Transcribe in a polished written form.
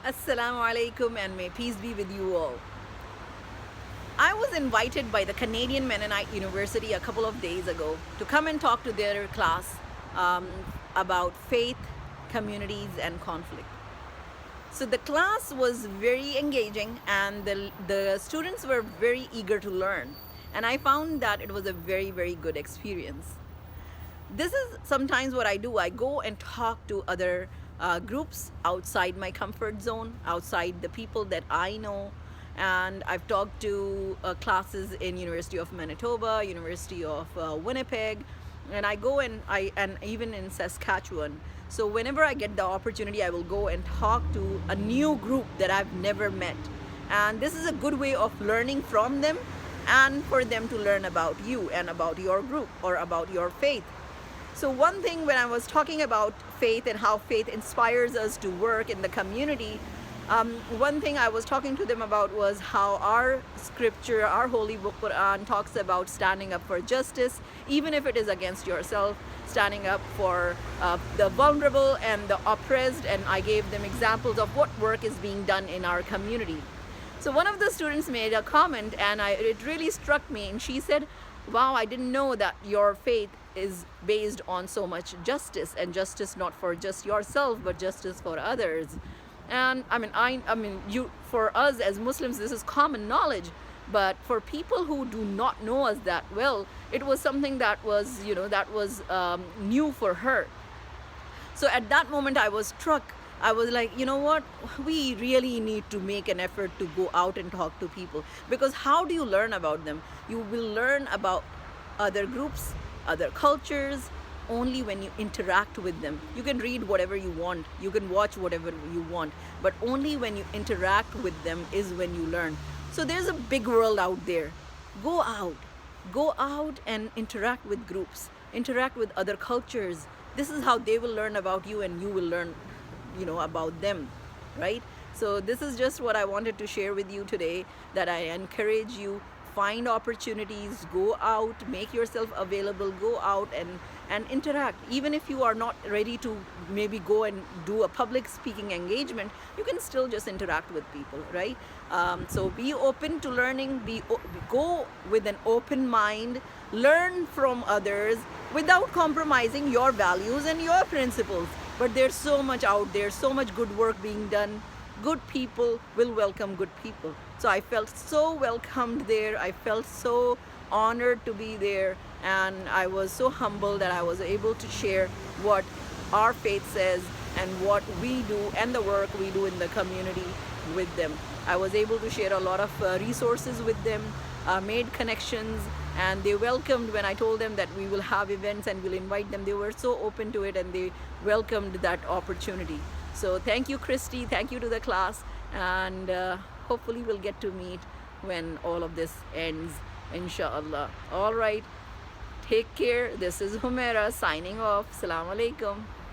Assalamu alaikum and may peace be with you all. I was invited by the Canadian Mennonite University a couple of days ago to come and talk to their class um, about faith, communities, and conflict. So the class was very engaging and the students were very eager to learn. And I found that it was a very, very good experience. This is sometimes what I do. I go and talk to other groups outside my comfort zone, outside the people that I know. And I've talked to classes in University of Manitoba, University of Winnipeg, and I go and even in Saskatchewan. So whenever I get the opportunity, I will go and talk to a new group that I've never met. And this is a good way of learning from them and for them to learn about you and about your group or about your faith. So one thing, when I was talking about faith and how faith inspires us to work in the community, one thing I was talking to them about was how our scripture, our holy book Quran, talks about standing up for justice, even if it is against yourself, standing up for the vulnerable and the oppressed. And I gave them examples of what work is being done in our community. So one of the students made a comment and it really struck me, and she said, wow, I didn't know that your faith is based on so much justice, and justice not for just yourself but justice for others. And you, for us as Muslims, this is common knowledge, but for people who do not know us that well, it was something that was new for her. So at that moment I was struck. I was like, you know what, we really need to make an effort to go out and talk to people, because how do you learn about them? You will learn about other groups, other cultures, only when you interact with them. You can read whatever you want, you can watch whatever you want, but only when you interact with them is when you learn. So there's a big world out there. Go out and interact with groups, interact with other cultures. This is how they will learn about you and you will learn about them, right? So this is just what I wanted to share with you today, that I encourage you, find opportunities, go out, make yourself available, go out and interact. Even if you are not ready to maybe go and do a public speaking engagement, you can still just interact with people, right? So be open to learning, go with an open mind, learn from others without compromising your values and your principles. But there's so much out there, so much good work being done. Good people will welcome good people. So I felt so welcomed there. I felt so honored to be there, and I was so humbled that I was able to share what our faith says and what we do and the work we do in the community with them. I was able to share a lot of resources with them, made connections, and they welcomed when I told them that we will have events and we'll invite them. They were so open to it and they welcomed that opportunity. So thank you, Christy, thank you to the class, and hopefully we'll get to meet when all of this ends, inshallah. All right, take care. This is Humaira signing off. Assalamu alaikum.